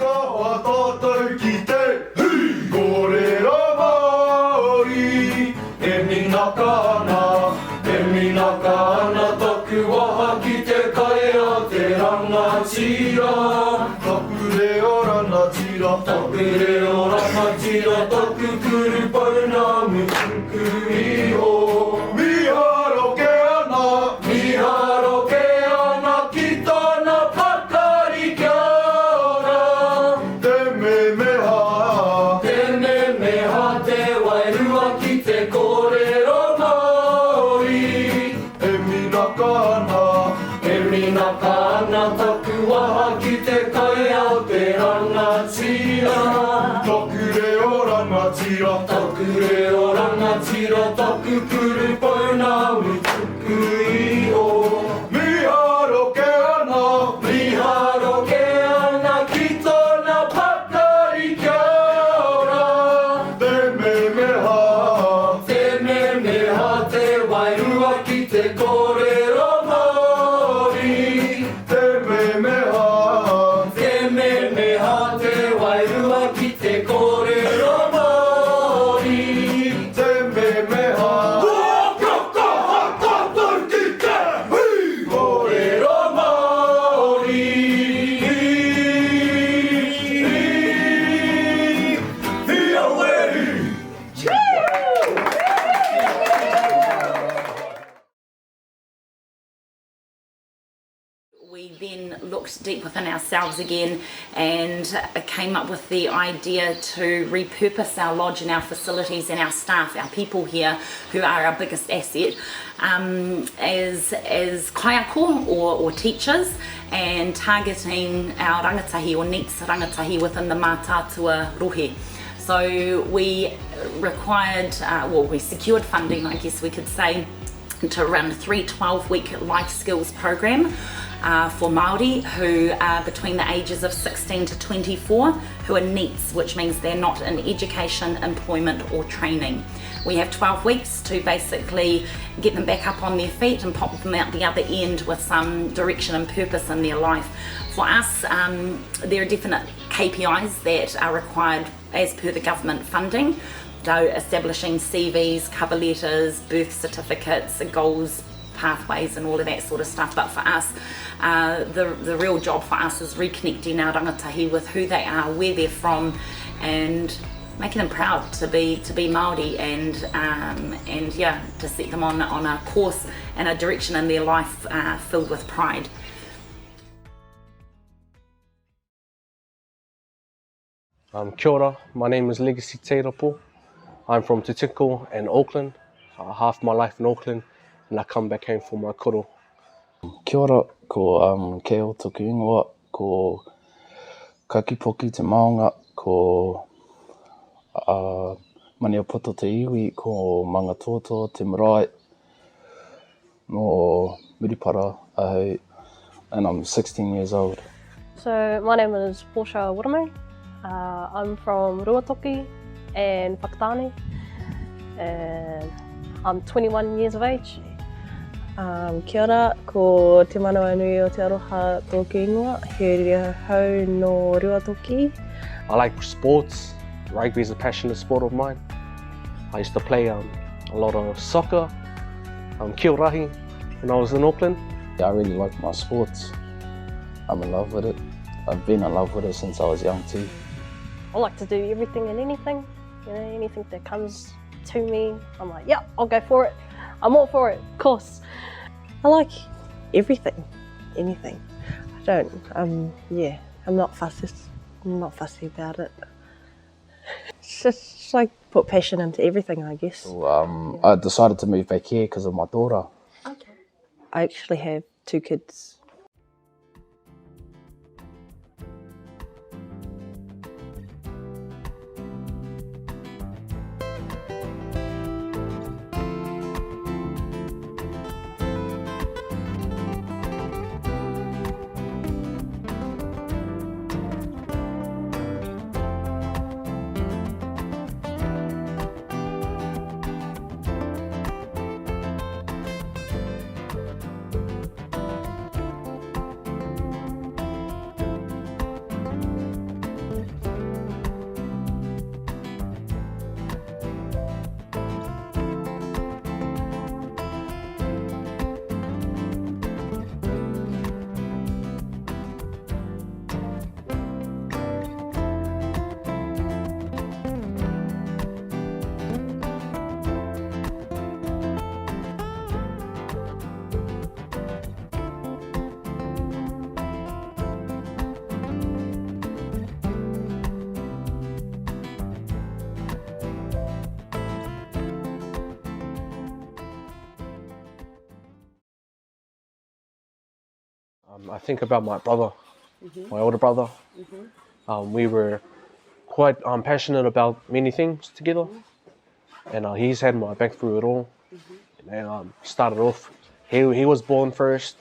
は叩いてこれらMāoriえみなかなえみなかなたくは吐きてかえあてらなちらたくれおらなちらたくれおらなちらたくくるぱるなむつくいおみはろけあなみはろけあなきたなぱかりきゃらてめめはてめめはてわえるはきてこれろMāoriえみなかなえみなかなたくははきてかえあてらなちらたくれおらなちらたくれおらなちらたくくるぱなむつくいおみはろけあなみはろけあなきたなぱかりきゃらてめめはてめめはてわいるはきてこれろMāoriてめめはてめめはてわいるはきてこれろMāoriてめめはこれろMāori We then looked deep within ourselves again and came up with the idea to repurpose our lodge and our facilities and our staff, our people here who are our biggest asset, as kaiako or teachers, and targeting our rangatahi or needs rangatahi within the mātātua rohe. So we required, we secured funding, I guess we could say, to run 3 12-week life skills program for Māori who are between the ages of 16 to 24 who are NEETs, which means they're not in education, employment or training. We have 12 weeks to basically get them back up on their feet and pop them out the other end with some direction and purpose in their life. For us, there are definite KPIs that are required as per the government funding. So establishing CVs, cover letters, birth certificates, goals, pathways and all of that sort of stuff. But for us, the real job for us is reconnecting our rangatahi with who they are, where they're from, and making them proud to be Māori, and yeah, to set them on a course and a direction in their life filled with pride. Kia ora, my name is Legacy Teirapo. I'm from Te Tiko and Auckland. Half my life in Auckland, and I come back home for my koro. Kia ora, ko kei o toku ingoa, ko kakipoki te maunga, ko mani poto te iwi, ko manga tōtoa, te marae, no Murupara, and I'm 16 years old. So my name is Portia Warame. I'm from Ruatoki and Whakatane, and I'm 21 years of age. Kia ora, ko te manawa nui o te aroha tōku ingoa, he rea hau no Ruatoki. I like sports. Rugby is a passionate sport of mine. I used to play a lot of soccer, kiarahi, when I was in Auckland. Yeah, I really like my sports. I'm in love with it. I've been in love with it since I was young too. I like to do everything and anything, you know, anything that comes to me, I'm like, yeah, I'll go for it. I'm all for it, of course. I like everything, anything. I don't, yeah, I'm not fussy about it. It's just like put passion into everything, I guess. So, I decided to move back here because of my daughter. Okay. I actually have 2 kids. I think about my brother, my older brother. We were quite passionate about many things together, and he's had my back through it all. And started off, he was born first,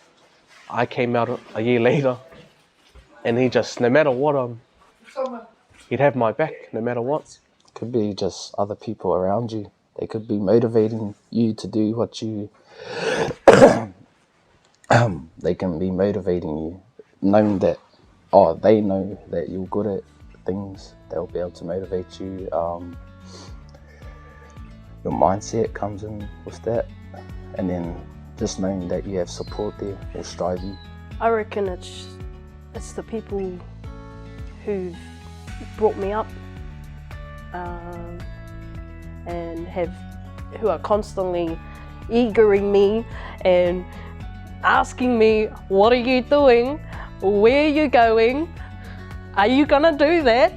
I came out a year later, and he just, no matter what, he'd have my back, no matter what. Could be just other people around you. They could be motivating you to do what you... they can be motivating you, knowing that, they know that you're good at things. They'll be able to motivate you. Your mindset comes in with that, and then just knowing that you have support there will strive you. I reckon it's the people who've brought me up and who are constantly eagering me and asking me, what are you doing? Where are you going? Are you gonna do that?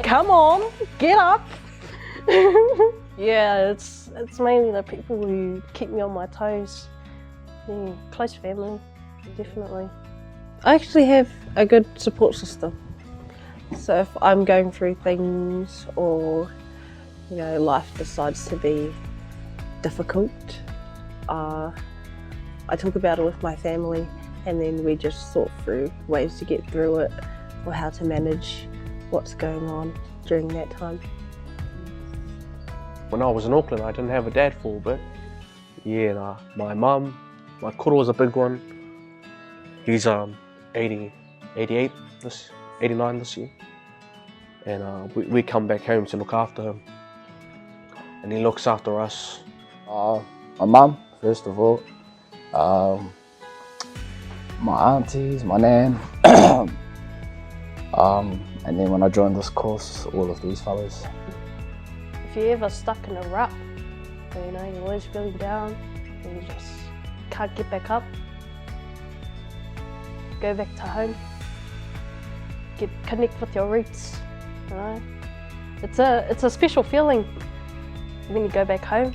Come on, get up. Yeah, it's mainly the people who keep me on my toes. Yeah, close family, definitely. I actually have a good support system. So if I'm going through things or, life decides to be difficult, I talk about it with my family, and then we just sort through ways to get through it or how to manage what's going on during that time. When I was in Auckland, I didn't have a dad for a bit. Yeah, my mum, my koro was a big one. He's 88, 89 this year. And we come back home to look after him. And he looks after us. My mum, first of all. My aunties, my nan. And then when I joined this course, all of these fellas. If you're ever stuck in a rut, you're always feeling down and you just can't get back up, go back to home, connect with your roots. It's a special feeling when you go back home,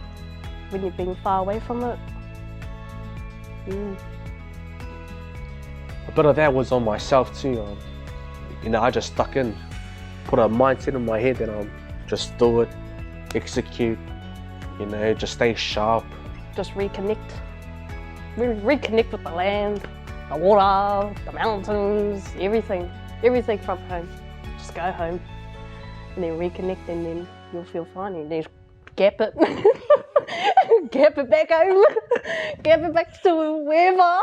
when you've been far away from it. A bit of that was on myself too. I just stuck in, put a mindset in my head that just do it, execute, just stay sharp. Just reconnect. Reconnect with the land, the water, the mountains, everything from home. Just go home and then reconnect, and then you'll feel fine. And then gap it. Gap it back home. Gap it back to wherever.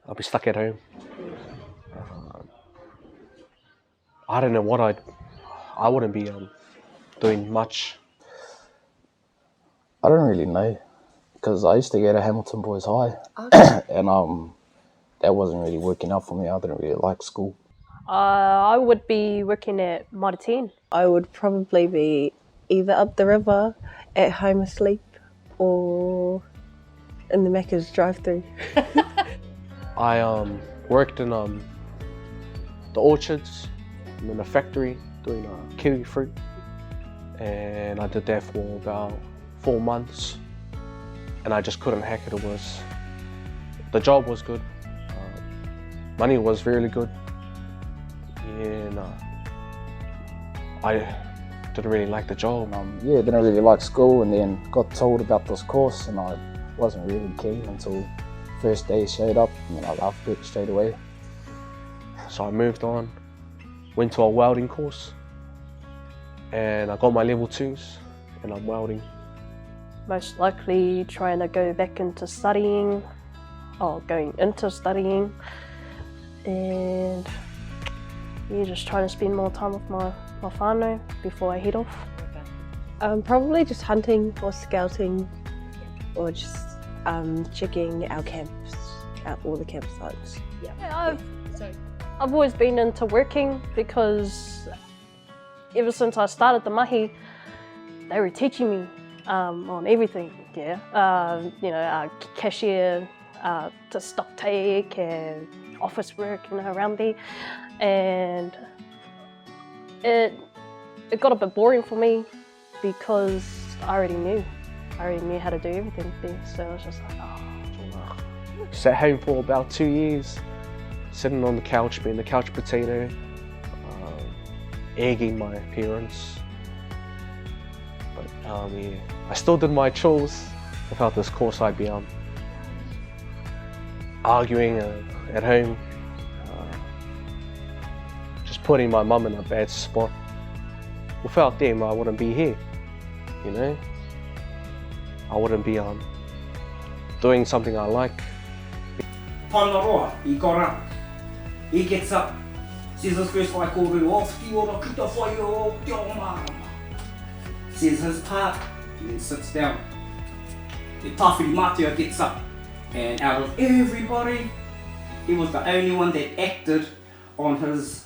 I'll be stuck at home. I don't know what I wouldn't be doing much. I don't really know, because I used to go to Hamilton Boys High, and that wasn't really working out for me. I didn't really like school. I would be working at Māori 10. I would probably be either up the river, at home asleep, or in the Macca's drive-through. I worked in the orchards, in a factory doing kiwi fruit, and I did that for about 4 months, and I just couldn't hack it. The job was good, money was really good, and I didn't really like the job. Didn't really like school, and then got told about this course, and I wasn't really keen until first day showed up, and I loved it straight away. So I moved on, went to a welding course, and I got my level 2s, and I'm welding. Most likely trying to go back into studying, or going into studying, and yeah, just trying to spend more time with my whānau before I head off. Probably just hunting or scouting, or just checking our camps, out all the campsites. Yeah, I've always been into working because ever since I started the mahi, they were teaching me on everything. Yeah, cashier, to stock take and office work, around there, and it got a bit boring for me because I already knew how to do everything there. So I was just like, Sat home for about 2 years, sitting on the couch, being the couch potato, egging my parents. But yeah, I still did my chores. Without this course, I'd be arguing at home, just putting my mum in a bad spot. Without them, I wouldn't be here, I wouldn't be doing something I like. Whanaroa, I kora. He gets up, says his first waikōrero, off ki ora kita whai o te o marama. Says his part, and then sits down. The Tawhiri Mātua gets up, and out of everybody, he was the only one that acted on his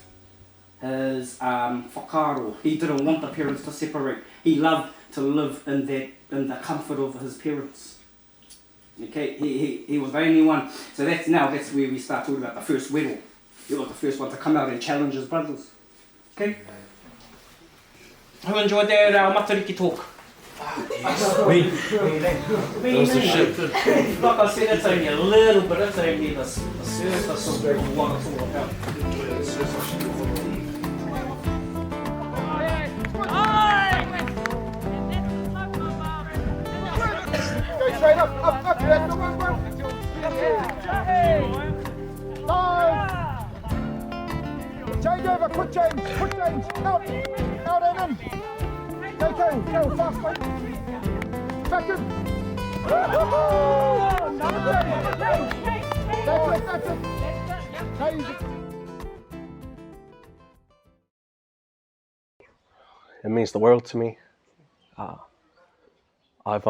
whakaaro. He didn't want the parents to separate. He loved to live in the comfort of his parents. Okay, he was the only one. So that's where we start talking about the first wero. He was the first one to come out and challenge his brothers. Okay? Who enjoyed that matariki talk? That was the shit. Like I said, it's only a little bit, it's only the surface of what it's all about. Go straight up, left, one. Change over, quick change, out and in. Go, fast, mate. Back in. That's it. It means the world to me. I've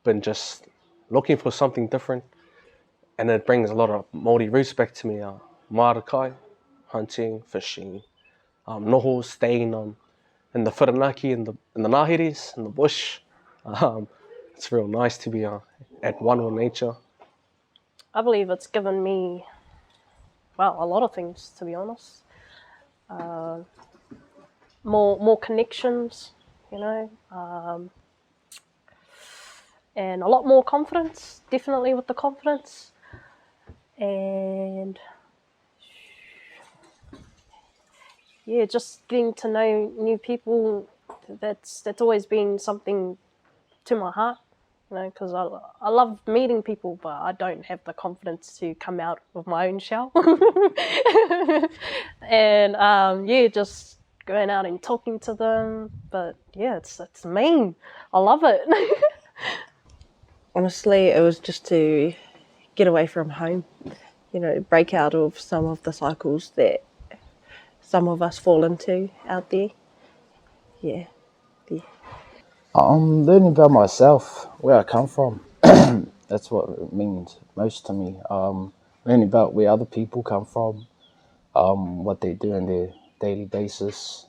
been just looking for something different, and it brings a lot of Māori roots back to me. Marakai, hunting, fishing, noho, staying in the whiranaki, in the ngaheres, in the bush. It's real nice to be at one with nature. I believe it's given me, a lot of things, to be honest. More connections, and a lot more confidence, definitely with the confidence. And yeah, just getting to know new people, that's always been something to my heart, because I love meeting people, but I don't have the confidence to come out of my own shell. And just going out and talking to them, but yeah, it's mean. I love it. Honestly, it was just to get away from home, break out of some of the cycles that some of us fall into out there. Yeah. I'm learning about myself, where I come from. That's what it means most to me. Learning about where other people come from, what they do on their daily basis.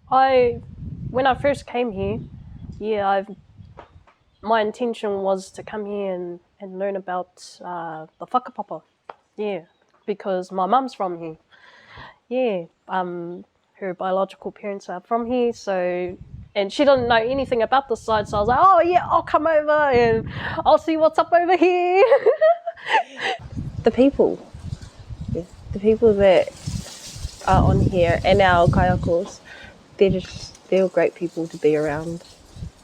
When I first came here, my intention was to come here and learn about the whakapapa. Yeah, because my mum's from here. Yeah, her biological parents are from here, and she didn't know anything about the side, so I was like, oh yeah, I'll come over and I'll see what's up over here. The people that are on here and our kaiakos, they're great people to be around,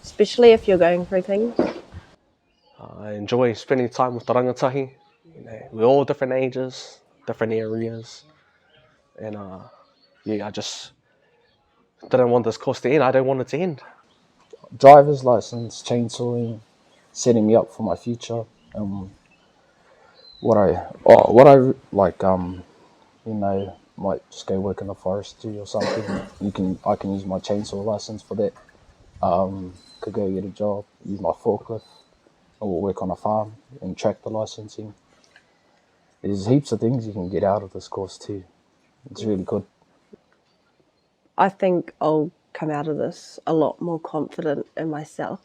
especially if you're going through things. I enjoy spending time with the rangatahi. We're all different ages, different areas. And I just didn't want this course to end. I don't want it to end. Driver's license, chainsawing, setting me up for my future. What I like, might just go work in the forestry or something. I can use my chainsaw license for that. Could go get a job, use my forklift, or work on a farm and tractor licensing. There's heaps of things you can get out of this course too. It's really good. I think I'll come out of this a lot more confident in myself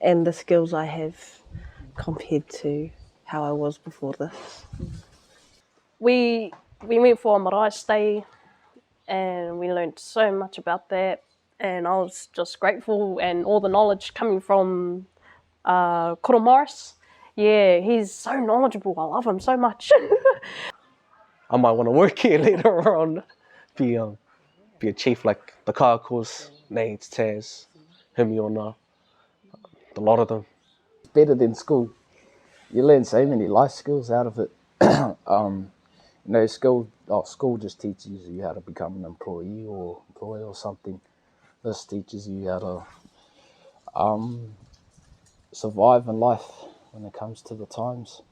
and the skills I have compared to how I was before this. We went for a marae stay and we learned so much about that, and I was just grateful, and all the knowledge coming from Koro Morris. Yeah, he's so knowledgeable. I love him so much. I might want to work here later on, be a chief like the kaiakos, Nades, Taz, Himiona, a lot of them. Better than school. You learn so many life skills out of it. School just teaches you how to become an employee or employee or something. This teaches you how to survive in life when it comes to the times.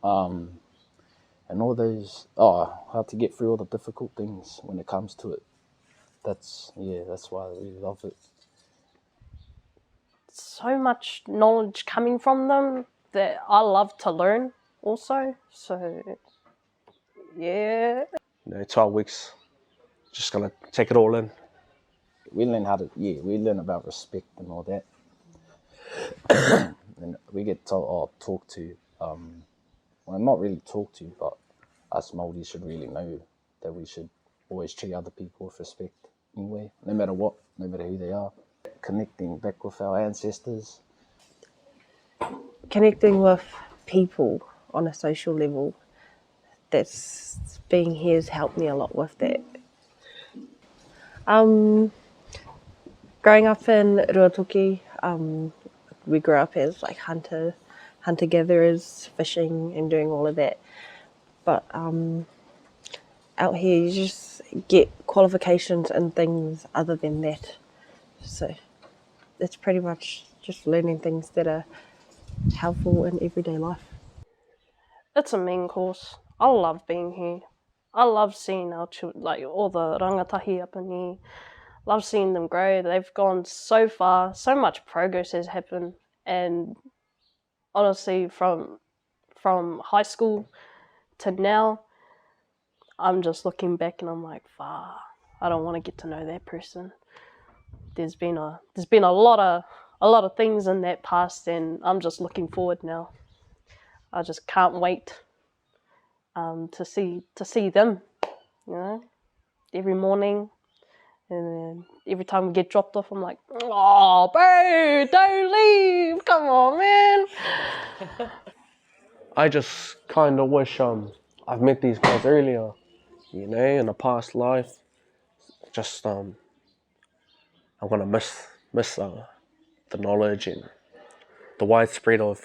And all those, how to get through all the difficult things when it comes to it. That's why I really love it. So much knowledge coming from them that I love to learn also. So, yeah. 12 weeks, just gonna take it all in. We learn we learn about respect and all that. And we get told, talk to, well, not really talk to, but us Māori should really know that we should always treat other people with respect anyway, no matter what, no matter who they are. Connecting back with our ancestors. Connecting with people on a social level, that's being here has helped me a lot with that. Growing up in Ruatoki, we grew up as like hunter-gatherers, fishing and doing all of that. But out here you just get qualifications and things other than that. So it's pretty much just learning things that are helpful in everyday life. It's a mean course. I love being here. I love seeing our children, like all the rangatahi up in here. Love seeing them grow. They've gone so far. So much progress has happened. And honestly, from high school to now, I'm just looking back and I'm like, I don't want to get to know that person. There's been a lot of things in that past, and I'm just looking forward now. I just can't wait to see them, every morning, and then every time we get dropped off, I'm like, oh, bro, don't leave, come on, man. I just kind of wish I've met these guys earlier, in a past life. Just I'm gonna miss the knowledge and the widespread of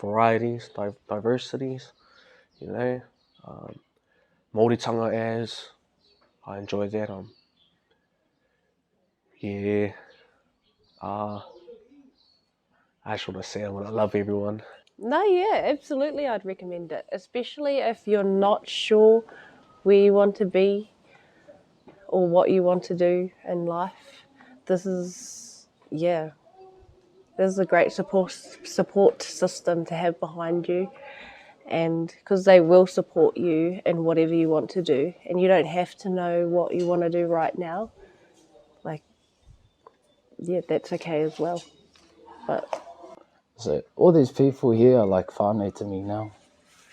varieties, diversities, Māoritanga as I enjoy that. I just want to say I love everyone. No, yeah, absolutely, I'd recommend it, especially if you're not sure where you want to be or what you want to do in life. This is a great support system to have behind you, and because they will support you in whatever you want to do, and you don't have to know what you want to do right now. That's okay as well. But so all these people here are like whānau to me now.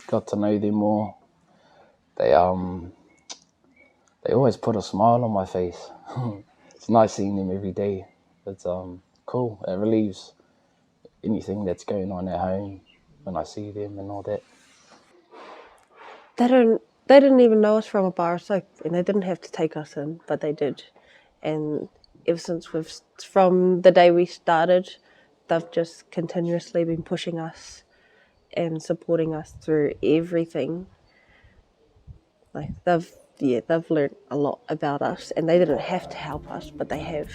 Got to know them more. They always put a smile on my face. It's nice seeing them every day. It's cool. It relieves anything that's going on at home when I see them and all that. They didn't even know us from a bar of soap, and they didn't have to take us in, but they did. And ever since from the day we started, they've just continuously been pushing us and supporting us through everything. Like they've learnt a lot about us, and they didn't have to help us, but they have.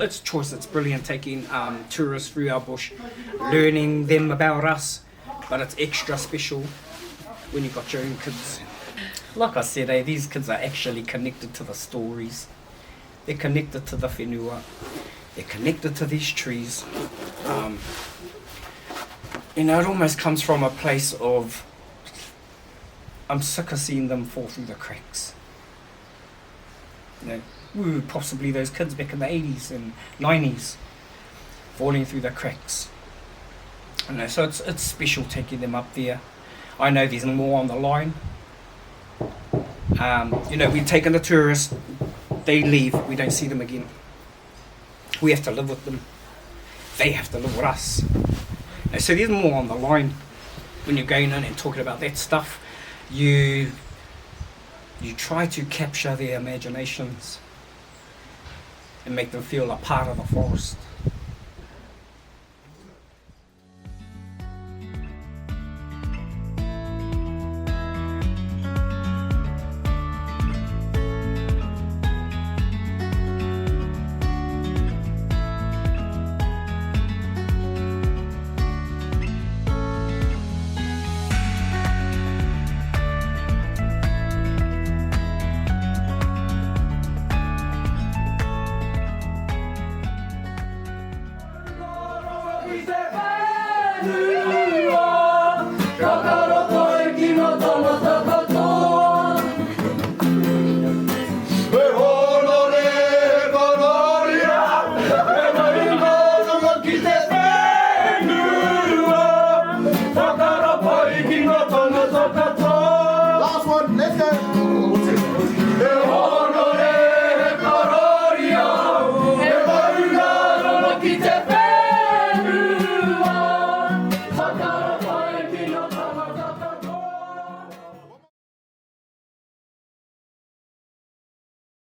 It's choice. It's brilliant taking tourists through our bush, learning them about us, but it's extra special when you've got your own kids. Like I said, these kids are actually connected to the stories. They're connected to the whenua. They're connected to these trees. It almost comes from a place of, I'm sick of seeing them fall through the cracks. We were possibly those kids back in the 80s and 90s falling through the cracks. So it's special taking them up there. I know there's more on the line. We've taken the tourists, they leave, we don't see them again. We have to live with them. They have to live with us. So there's more on the line. When you're going in and talking about that stuff, you try to capture their imaginations and make them feel a part of the forest.